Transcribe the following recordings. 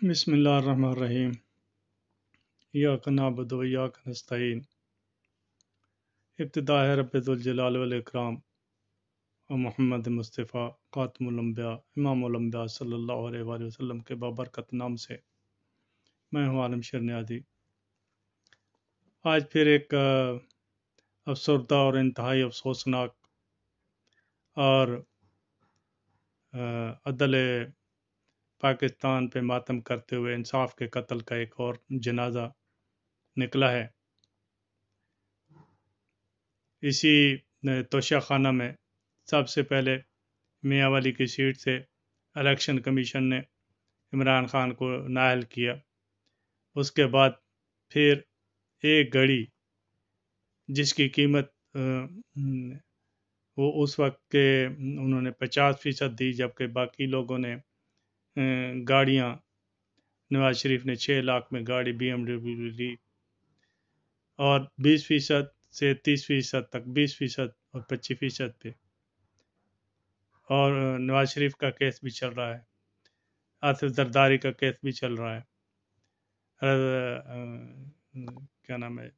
بسم اللہ الرحمن الرحیم ایاک نعبد و ایاک نستعین ابتدا ہے رب ذوالجلال والاکرام و محمد مصطفیٰ خاتم الانبیاء امام الانبیاء صلی اللہ علیہ وآلہ وسلم کے بابرکت نام سے میں ہوں عالم شیر نیازی۔ آج پھر ایک افسردہ اور انتہائی افسوسناک اور عدل پاکستان پہ ماتم کرتے ہوئے انصاف کے قتل کا ایک اور جنازہ نکلا ہے۔ اسی توشہ خانہ میں سب سے پہلے میاں والی کی سیٹ سے الیکشن کمیشن نے عمران خان کو نااہل کیا۔ اس کے بعد پھر ایک گھڑی جس کی قیمت وہ اس وقت کے انہوں نے 50% دی، جبکہ باقی لوگوں نے گاڑیاں، نواز شریف نے 6 لاکھ میں گاڑی BMW لی، اور 20% سے 30% تک، 20% اور 25% پہ، اور نواز شریف کا کیس بھی چل رہا ہے، آصف زرداری کا کیس بھی چل رہا ہے، کیا نام ہے،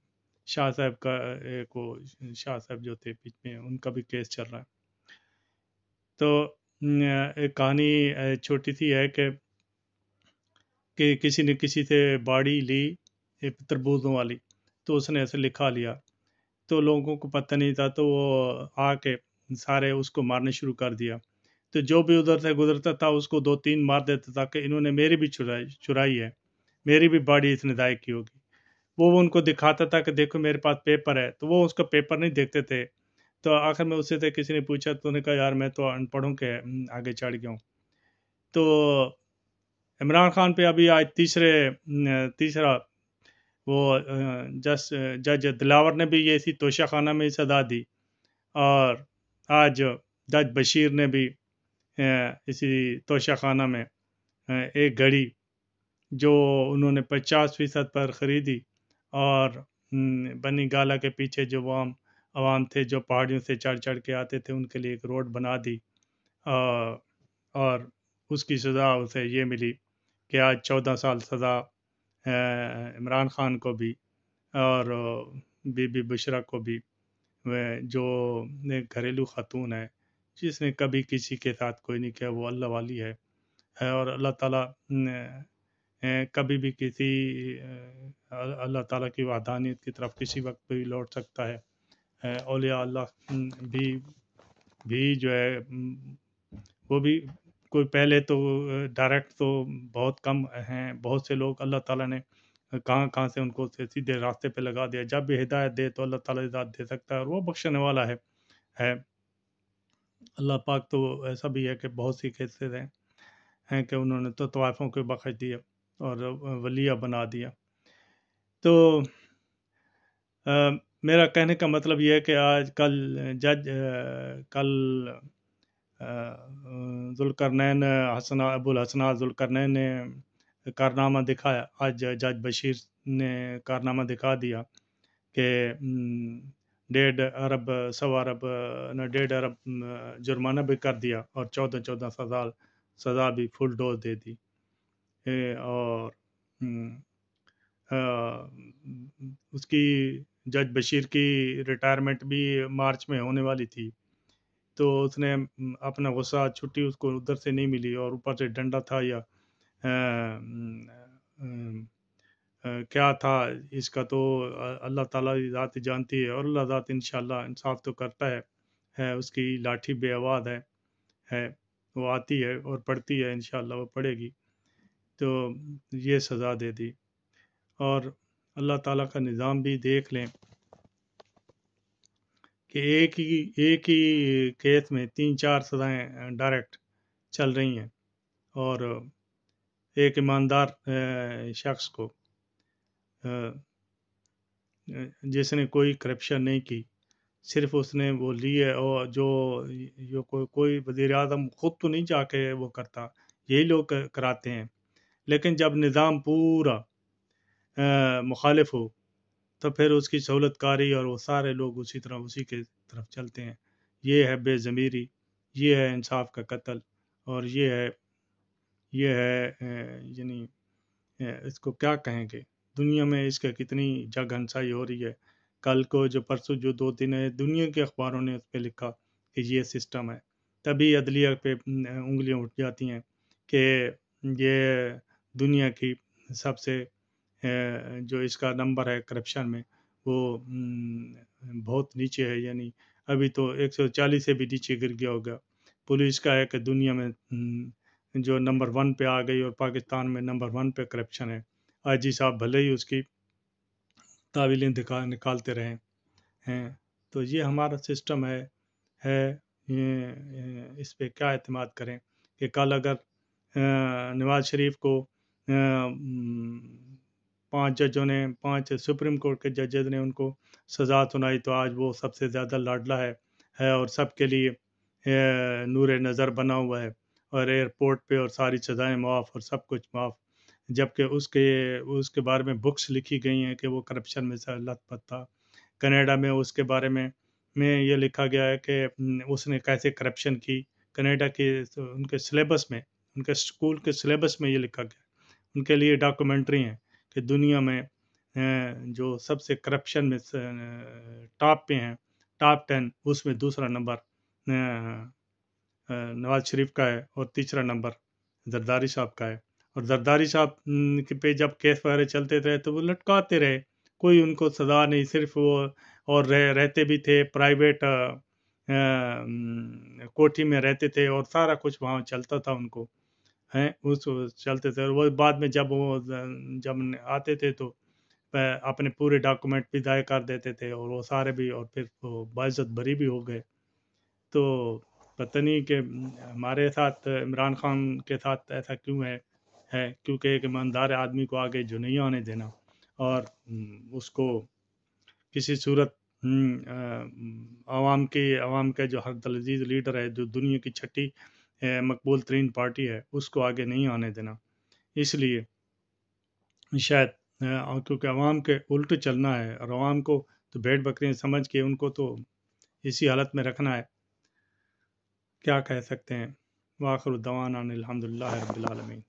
شاہ صاحب کا، ایک وہ شاہ صاحب جو تھے بیچ میں، ان کا بھی کیس چل رہا ہے۔ تو ایک کہانی چھوٹی سی ہے کہ کسی نے کسی سے باڑی لی، ایک تربوزوں والی، تو اس نے ایسے لکھا لیا، تو لوگوں کو پتہ نہیں تھا، تو وہ آ کے سارے اس کو مارنے شروع کر دیا۔ تو جو بھی ادھر سے گزرتا تھا اس کو 2-3 مار دیتا تھا کہ انہوں نے میری بھی چرائی ہے، میری بھی باڑی اس نے ضائع کی ہوگی۔ وہ ان کو دکھاتا تھا کہ دیکھو میرے پاس پیپر ہے، تو وہ اس کا پیپر نہیں دیکھتے تھے۔ تو آخر میں اس سے کسی نے پوچھا، تو نے کہا یار میں تو ان پڑھوں کے آگے چڑھ گیا ہوں۔ تو عمران خان پہ ابھی آج تیسرا وہ جج دلاور نے بھی یہ اسی توشہ خانہ میں سزا دی، اور آج جج بشیر نے بھی اسی توشہ خانہ میں ایک گھڑی جو انہوں نے 50% پر خریدی، اور بنی گالا کے پیچھے جو عوام تھے جو پہاڑیوں سے چڑھ چڑھ کے آتے تھے، ان کے لیے ایک روڈ بنا دی، اور اس کی سزا اسے یہ ملی کہ آج 14 سال سزا عمران خان کو بھی، اور بی بی بشرا کو بھی، جو ایک گھریلو خاتون ہے جس نے کبھی کسی کے ساتھ کوئی نہیں کیا، وہ اللہ والی ہے، اور اللہ تعالیٰ کبھی بھی اللہ تعالیٰ کی وحدانیت کی طرف کسی وقت بھی لوٹ سکتا ہے۔ اولیاء اللہ بھی جو ہے وہ بھی کوئی پہلے تو ڈائریکٹ تو بہت کم ہیں، بہت سے لوگ اللہ تعالیٰ نے کہاں سے ان کو سیدھے راستے پہ لگا دیا۔ جب بھی ہدایت دے تو اللہ تعالیٰ ہدایت دے سکتا ہے، اور وہ بخشنے والا ہے۔ اللہ پاک تو ایسا بھی ہے کہ بہت سی کیسز ہیں کہ انہوں نے تو طوائفوں کو بخش دیا اور ولیہ بنا دیا۔ تو میرا کہنے کا مطلب یہ ہے کہ آج کل ذوالقرنین ابو الحسنات ذوالقرنین نے کارنامہ دکھایا۔ آج جج بشیر نے کارنامہ دکھا دیا کہ 1.5 ارب جرمانہ بھی کر دیا، اور 14 سزا بھی فل ڈوز دے دی، اور اس کی جج بشیر کی ریٹائرمنٹ بھی مارچ میں ہونے والی تھی، تو اس نے اپنا غصہ چھٹی اس کو ادھر سے نہیں ملی، اور اوپر سے ڈنڈا تھا یا کیا تھا اس کا، تو اللہ تعالیٰ ذات جانتی ہے، اور اللہ ذات انشاءاللہ انصاف تو کرتا ہے۔ اس کی لاٹھی بے آواز ہے، وہ آتی ہے اور پڑھتی ہے، انشاءاللہ وہ پڑھے گی، تو یہ سزا دے دی۔ اور اللہ تعالیٰ کا نظام بھی دیکھ لیں کہ ایک ہی کیس میں 3-4 سزائیں ڈائریکٹ چل رہی ہیں، اور ایک ایماندار شخص کو جس نے کوئی کرپشن نہیں کی، صرف اس نے وہ لی ہے، اور جو کوئی وزیر اعظم خود تو نہیں جا کے وہ کرتا، یہی لوگ کراتے ہیں، لیکن جب نظام پورا مخالف ہو تو پھر اس کی سہولت کاری اور وہ سارے لوگ اسی کے طرف چلتے ہیں۔ یہ ہے بے ضمیری، یہ ہے انصاف کا قتل، اور یہ ہے یعنی اس کو کیا کہیں گے؟ دنیا میں اس کا کتنی جگ ہنسائی ہو رہی ہے. کل کو جو پرسوں جو 2 دن ہے دنیا کے اخباروں نے اس پہ لکھا کہ یہ سسٹم ہے. تبھی عدلیہ پہ انگلیاں اٹھ جاتی ہیں کہ یہ دنیا کی سب سے جو اس کا نمبر ہے کرپشن میں وہ بہت نیچے ہے. یعنی ابھی تو 140 سے بھی نیچے گر گیا ہوگا. پولیس کا ہے کہ دنیا میں جو نمبر 1 پہ آ گئی اور پاکستان میں نمبر 1 پہ کرپشن ہے. آئی جی صاحب بھلے ہی اس کی تعویلیں نکالتے رہے ہیں. تو یہ ہمارا سسٹم ہے. اس پہ کیا اعتماد کریں کہ کل اگر نواز شریف کو 5 ججوں نے 5 سپریم کورٹ کے ججز نے ان کو سزا سنائی تو آج وہ سب سے زیادہ لاڈلا ہے اور سب کے لیے نور نظر بنا ہوا ہے اور ایئرپورٹ پہ اور ساری سزائیں معاف اور سب کچھ معاف. جبکہ اس کے بارے میں بکس لکھی گئی ہیں کہ وہ کرپشن میں سے لت پت تھا. کینیڈا میں اس کے بارے میں یہ لکھا گیا ہے کہ اس نے کیسے کرپشن کی. کینیڈا کے ان کے سلیبس میں ان کے اسکول کے سلیبس میں یہ لکھا گیا. ان کے لیے ڈاکومنٹری ہیں کہ دنیا میں جو سب سے کرپشن میں ٹاپ پہ ہیں ٹاپ 10 اس میں دوسرا نمبر نواز شریف کا ہے اور تیسرا نمبر زرداری صاحب کا ہے. اور زرداری صاحب پہ جب کیس وغیرہ چلتے تھے تو وہ لٹکاتے رہے, کوئی ان کو سزا نہیں, صرف وہ اور رہتے بھی تھے پرائیویٹ کوٹھی میں رہتے تھے اور سارا کچھ وہاں چلتا تھا ان کو ہیں اس چلتے تھے. اور وہ بعد میں جب آتے تھے تو اپنے پورے ڈاکومنٹ بھی ضائع کر دیتے تھے اور وہ سارے بھی اور پھر وہ باعزت بری بھی ہو گئے. تو پتہ نہیں کہ ہمارے ساتھ عمران خان کے ساتھ ایسا کیوں ہے کیونکہ ایک ایماندار آدمی کو آگے جو نہیں آنے دینا اور اس کو کسی صورت عوام کا جو حق العزیز لیڈر ہے جو دنیا کی 6ٹھی مقبول ترین پارٹی ہے اس کو آگے نہیں آنے دینا. اس لیے شاید کیونکہ عوام کے الٹ چلنا ہے اور عوام کو تو بھیڑ بکریاں سمجھ کے ان کو تو اسی حالت میں رکھنا ہے. کیا کہہ سکتے ہیں. وآخر دعوانا الحمدللہ رب العالمین.